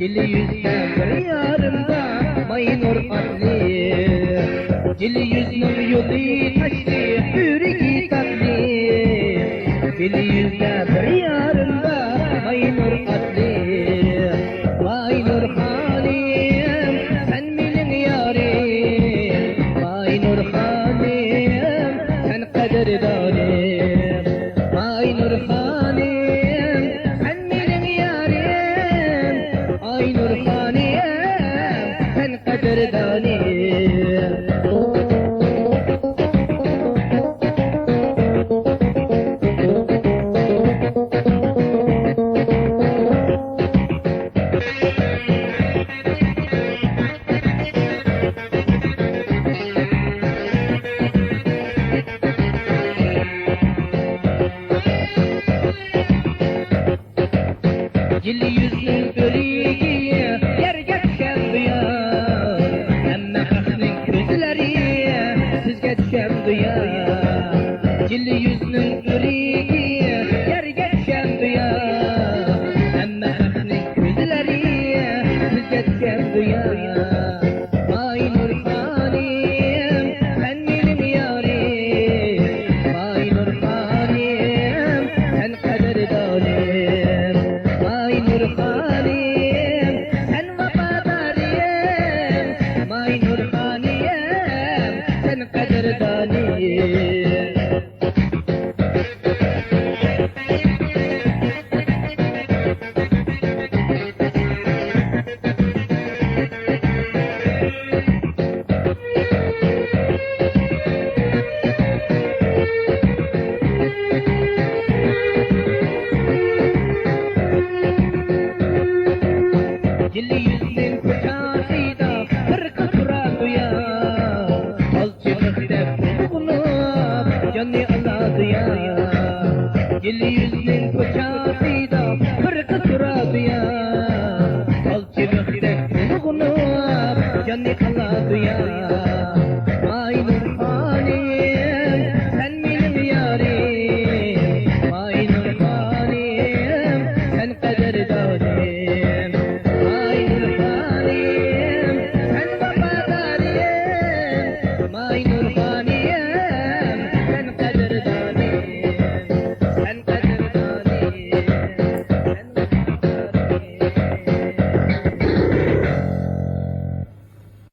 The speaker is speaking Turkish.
Cili yüzden bir yarımda maynur katli. Cili yüzünün yolu taşlı, yüreği tatlı. Cili yüzden bir yarımda maynur katli. Vay Nurhanim, sen benim yarim. Vay Nurhanim, sen kaderdanim. Vay Nurhanim, sen benim yarim. Ay Nurhanim, sen kaderdanim. Cili yüzün böreği yerge düşen duyar. Emme hakning gözleri sizge düşen duyar. Cili yüzünün böreği yerge düşen duyar. Emme hakning gözleri sizge düşen duyar. Vay Nurhanim, sen benim yarim. Vay Nurhanim, sen kaderdanim. Vay Nurhanim, sen vefadarim. Vay Nurhanim, sen kaderdanim. Cili yüzün kucağıyla bir kıpra duyar. Alçıkta bulunup canı aladı ya. Cili yüzün kucağıyla bir kıpra duyar. Alçıkta bulunup canı aladı ya.